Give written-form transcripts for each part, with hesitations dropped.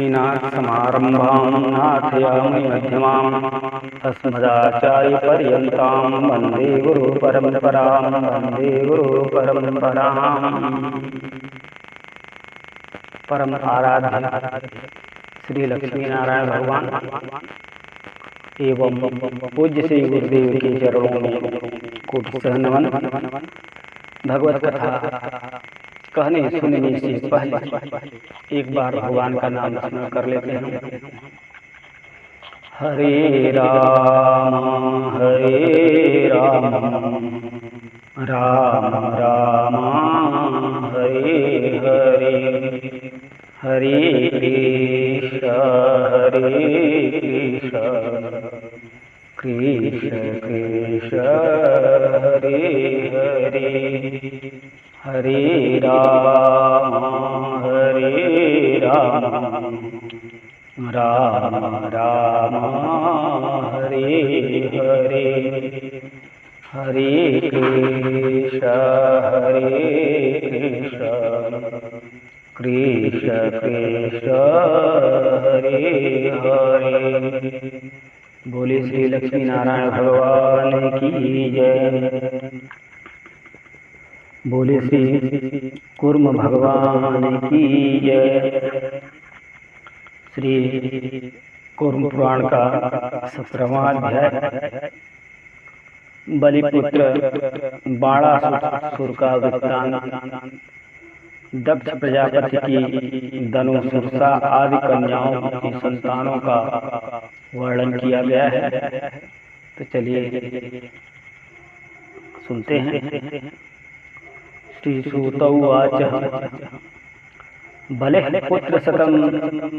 लक्ष्मीनाथसमारम्भां नाथयामि मध्यमाम् अस्मदाचार्यपर्यन्तां वन्दे गुरुपरम्परां वन्दे गुरुपरम्पराम्। परम आराध्य श्री लक्ष्मी नारायण भगवान एवं पूज्य श्री गुरुदेव के चरणों में कोटि नमन। भगवत कथा कहने सुनने से पहले एक बार भगवान का नाम स्मरण कर लेते हैं। हरे राम राम राम हरे हरे, हरे कृष्ण कृष्ण कृष्ण हरे हरे, हरे राम राम राम हरे हरे, हरे कृष्ण कृष्ण कृष्ण हरे हरे। बोले श्री लक्ष्मी नारायण भगवान की जय। बोले श्री कूर्म भगवान की जय। श्री कूर्म पुराण का 17वां अध्याय बलिपुत्र बाणासुर का वृत्तांत, दक्ष प्रजापति की धनु सुरसा आदि कन्याओं की संतानों का वर्णन किया गया है। तो चलिए सुनते हैं। श्री सूत उवाच बलिः पुत्र शतं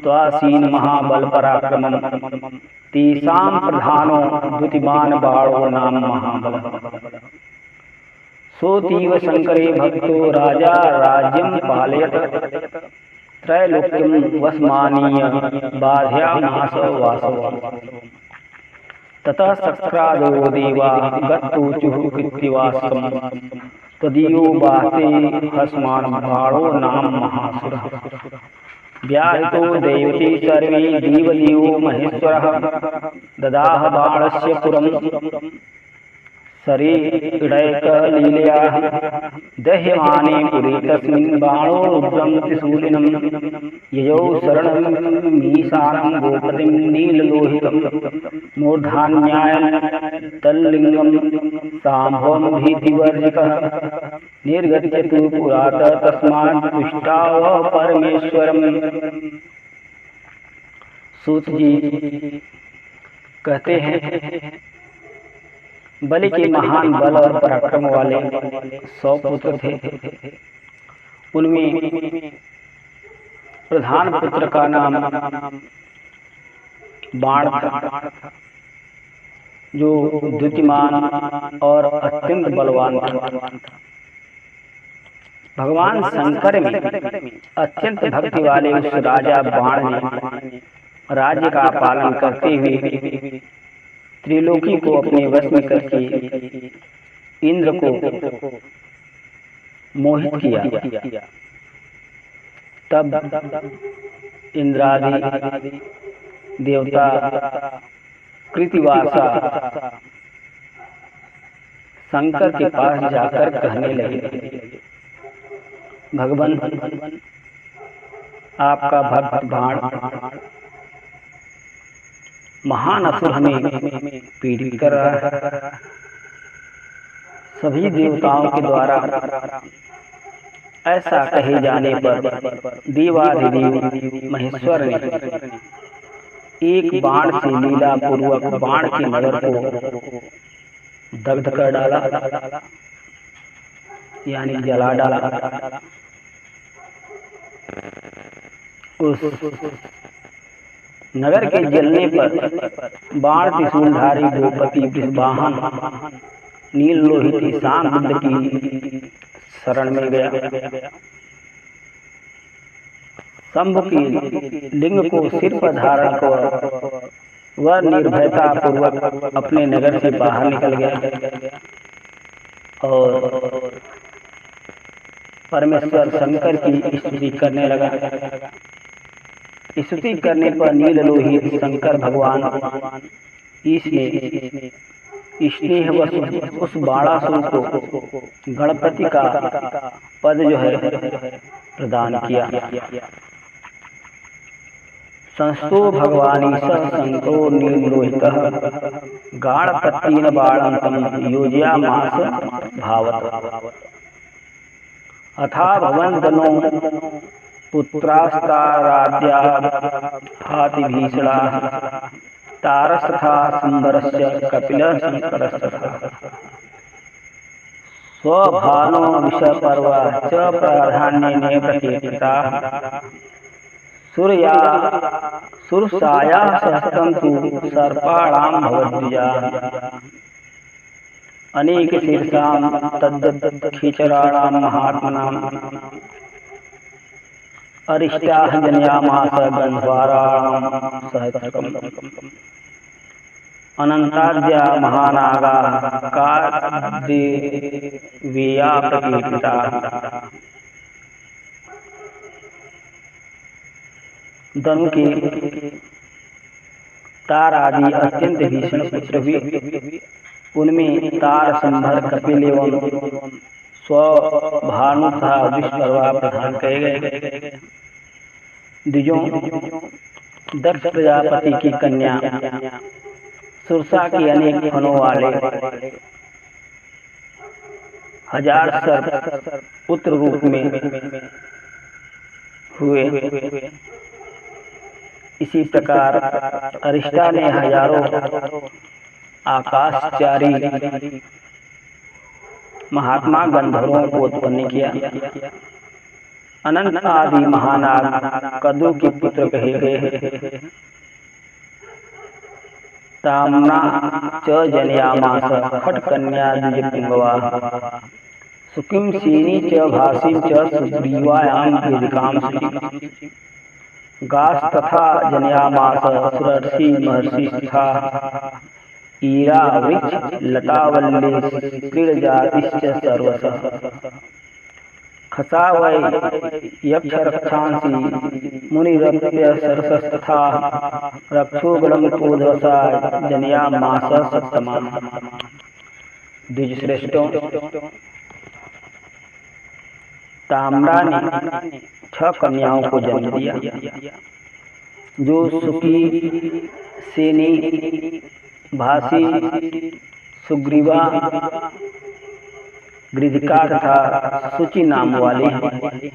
त्वासीन महाबल पराक्रमं तेषां प्रधानो द्युतिमान बाणो नाम महाबलः। सोतीव शंकरे भक्तो राजा राज्यं पालयत त्रैलोक्यं वसमानीय बाध्यामास वासव। ततः सक्रादो देवा गत्तोचुः कृत्तिवासं तदीयो बाते हस्मान बाणो नाम महासुरः। व्याहृतो दैवते सर्वे देवदेवो महेश्वरः ददाह बाणस्य पुरं शरीरैकलीलया दह्यमाने पुरे तस्मिन् बाणो रुद्रं त्रिशूलिनं ययौ शरणमीशानं गोपतिं नीललोहितं मूर्धान्यायं तल्लिङ्गं शाम्भवं भीतिवर्जितः निर्गत्य तु पुरात तस्मात् तुष्टाव परमेश्वरम्। सूत जी कहते हैं बलि के महान बल और पराक्रम वाले 100 पुत्र थे। उनमें प्रधान पुत्र का नाम बाण था, जो द्युतिमान और अत्यंत बलवान था। भगवान शंकर में अत्यंत भक्ति वाले उस राजा बाण ने राज्य का पालन करते हुए त्रिलोकी को अपने वश में करके इंद्र को मोहित किया। तब इंद्रादि देवता कृतिवासा शंकर के पास जाकर कहने लगे, भगवान आपका भक्त बाण महान असुर हमें पीड़ित कर रहा है। सभी देवताओं के द्वारा ऐसा कहे जाने पर देवाधिदेव महेश्वर ने एक बाण से लीला पूर्वक बाण के नगर को दग्ध कर डाला, यानी जला डाला। उस नगर के जलने पर बाण त्रिशूलधारी गोपति वृषवाहन नील लोहित शाम की शरण में गया। शंभु की लिंग को सिर पर धारण कर वह निर्भयता पूर्वक अपने नगर से बाहर निकल गया और परमेश्वर शंकर की स्तुति करने लगा। स्तुति करने पर नील लोहित शंकर भगवान ईश ने स्नेहवश उस बाणासुर को गणपति का पद जो है प्रदान किया। संस्तो भगवानी स शंकरो नीलोहितः गाणपत्येन बाणं योजयामास भावत। अथा भवन्दनो पुत्रास्ताराद्या हातिभीषणा तारस्तथा शंबरस्य कपिलः शंकरस्तथा स्वभानो विषपर्वा च प्राधान्येन प्रकीर्तिताः सूर्या सुरसाया सहस्रं तु सर्पाणां भवद्विजाः अनेक शीर्षां तद्दत्तखीचराणां महात्मनां अरिष्टाः जनयामास गन्धर्वाणां सहस्रकम् अनन्ताद्या महानागाः कार्देव्या प्रकीर्तिताः। धनु के तार आदि अत्यंत भीषण पुत्र हुए। उनमें तार संभर कपिल एवं स्वभानु तथा विश्वपर्वा प्रधान कहे गए। द्विजों दक्ष प्रजापति की कन्या सुरसा के अनेक फनों वाले 1000 सर्प पुत्र रूप में हुए। इसी प्रकार अरिष्टा ने हजारों आकाशचारी महात्मा गंधर्वों को उत्पन्न किया। अनंत आदि महानाग कदु के पुत्र कहे गए। ताम्ना च जनयामास खट्कन्या द्विजपुंगवा सुकिं सेनी च भासीं च सुग्रीवायां वेदिकांसि गास्तथा जनयामास सुरर्षि महर्षि तथा ईरा वृक्ष लतावल्ली क्रीडजातिश्च सर्वशः खसा वै यक्षरक्षांसि मुनिरप्य सरसस्तथा रक्षोगणं क्रोधवसा जनयामास सत्तमा। द्विजश्रेष्ठों ताम्रा ने 6 कन्याओं को जन्म दिया, जो सुकी, सेनी, भासी, सुग्रीवा, गृधिका तथा सुचि नाम वाले हैं।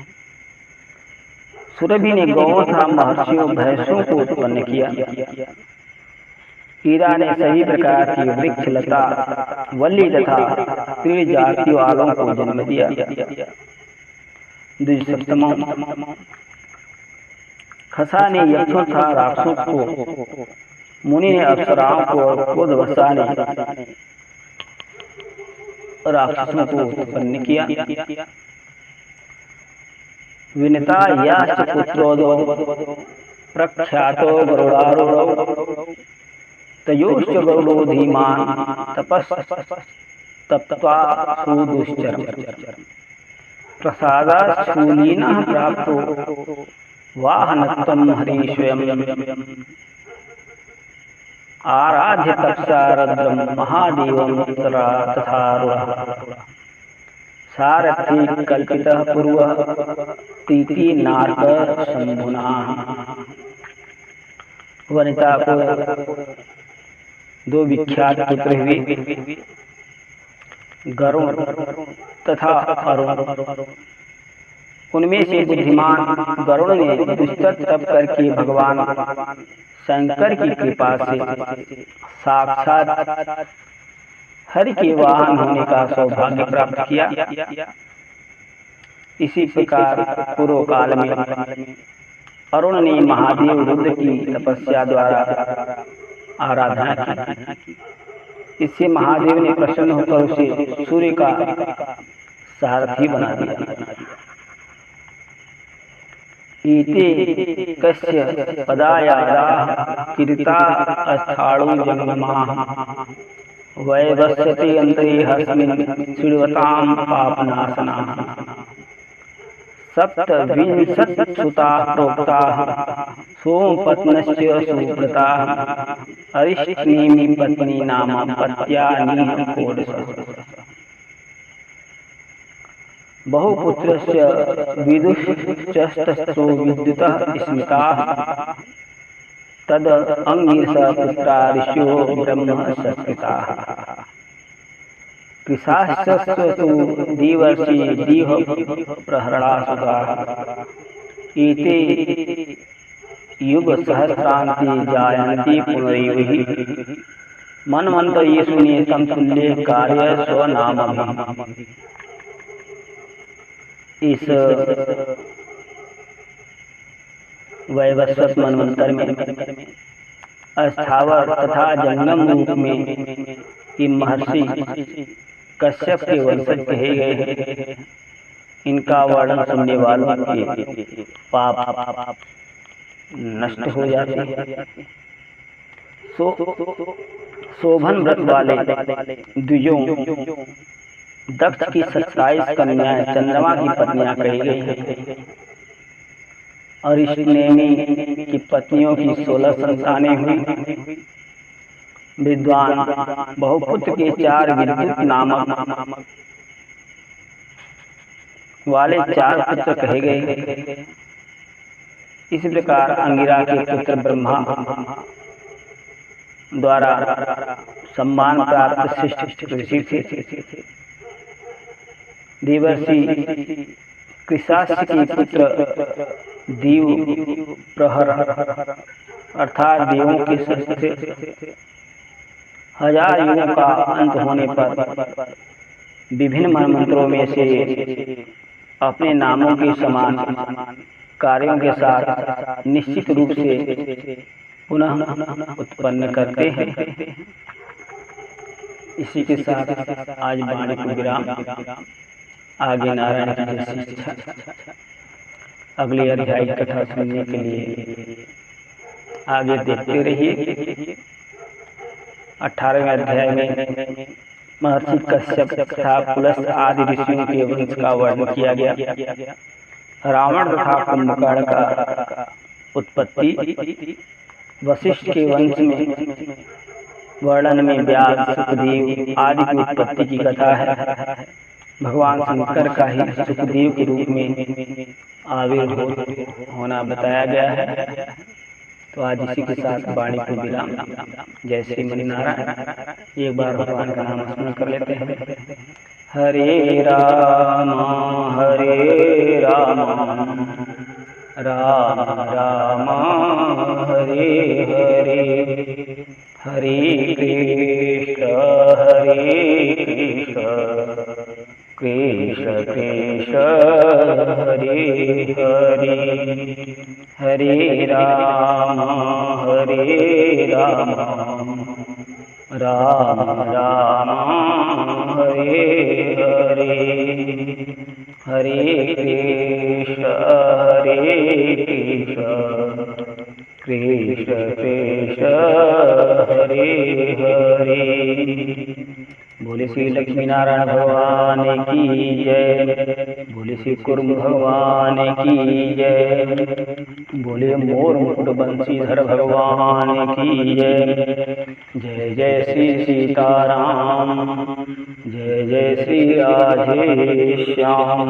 सुरभि ने गौओं तथा महर्षियों भैंसों को उत्पन्न किया। ईरा ने सभी प्रकार की वृक्ष लता वल्ली तथा तीर्ण जाति वालों को जन्म दिया। द्विजसप्तमों खसा ने यक्षों तथा राक्षसों को, मुनि ने अप्सराओं को और क्रोधवसा ने राक्षसों को उत्पन्न किया। विनिता याश्च पुत्रोदो प्रख्यातो गरुडारूढौ तयोश्च गरुडो धीमान् तपस्तप्त्वा सुदुश्चरम् प्रसादाच्छूलिनः प्राप्तो वाहनत्वं हरीश्वयम् आराध्य तपसारद्रं महादेवं तथारूढः सारथी कल्पितः पूर्वः प्रीति नारक शंभुना। वनिता को 2 विख्यात पुत्र हुए, गरुण तथा अरुण। उनमें से बुद्धिमान गरुण ने दुष्कर तप करके भगवान शंकर की कृपा से साक्षात हरि के वाहन होने का सौभाग्य प्राप्त किया। इसी प्रकार पूर्व काल में अरुण ने महादेव रुद्र की तपस्या द्वारा आराधना की। इससे महादेव ने प्रसन्न होकर उसे सूर्य का सारथी बना दिया। ईते कस्य पदायादाः कीर्ता अस्थाणु जंगमाः वैवस्यते यन्त्रे हस्मिन् श्रीवतां पापनाशनाः। 27 सुताः प्रोक्ताः सोमपत्नस्य सुव्रता अरिष्टनेमि पत्नी नाम पत्यानीह षोडश। बहुपुत्रस्य विदुश्चस्तस्रो विद्युतः स्मिताः तद अंगिरस पुत्रा ऋषियो ब्रह्म संस्कृताः। कृशाश्चस्तु दिवर्षि दीह प्रहरणासुताः एते युग सहस्रांति जायन्ति पुनरेव हि मन्वन्त ये सुनिए समतुल्य कार्य स्वनाम। इस वैवस्वत मनवंतर में अस्थावर तथा जंगम रूप में ये महर्षि कश्यप के वंशज कहे गए हैं। इनका वर्णन सुनने वालों के पाप नष्ट हो जाते हैं। शोभन व्रत वाले द्विजों दक्ष की 27 कन्याएं चंद्रमा की पत्नियां कही गई हैं। अरिष्टनेमि की पत्नियों की 16 संतानें हुई। विद्वान बहुपुत्र के 4 विद्युत नामक वाले 4 पुत्र कहे गए। इस प्रकार अंगिरा के पुत्र ब्रह्मा द्वारा सम्मान प्राप्त श्रेष्ठ ऋषि थे। देवर्षि कृशास्य के पुत्र दीव प्रहर अर्थात देवों के शस्त्र थे। 1000 युगों का अंत होने पर विभिन्न मंत्रों में से अपने नामों के समान कार्यों के साथ निश्चित रूप से पुनः उत्पन्न करते हैं। इसी के साथ आज वाणी को विराम। आगे नारायण की शिक्षा अगले अध्याय कथा सुनने के लिए आगे देखते रहिए। 18वें अध्याय में महर्षि कश्यप तथा पुलस्त्य आदि ऋषियों के वंश का वर्णन किया गया। रावण तथा कुंभकर्ण का उत्पत्ति, वशिष्ठ के वंश में वर्णन में व्यास सुखदेव आदि की उत्पत्ति की कथा है। भगवान शंकर का ही सुखदेव के रूप में आविर्भाव होना बताया गया है। तो आज इसी के साथ वाणी को विराम। जय श्री मणिनारायण। एक बार भगवान का नाम स्मरण कर लेते हैं। हरे राम राम राम हरे हरे, हरे कृष्ण कृष्ण कृष्ण हरे हरे, हरे राम राम राम हरे हरे, हरे कृष्ण कृष्ण कृष्ण हरे हरे। बोले श्री लक्ष्मी नारायण भगवान की जय। बोले श्री कुर्म भगवान की जय। बोले मोर मुकुट बंशीधर भगवान की जय। जय जय श्री सीताराम, जय जय श्री राधे श्याम।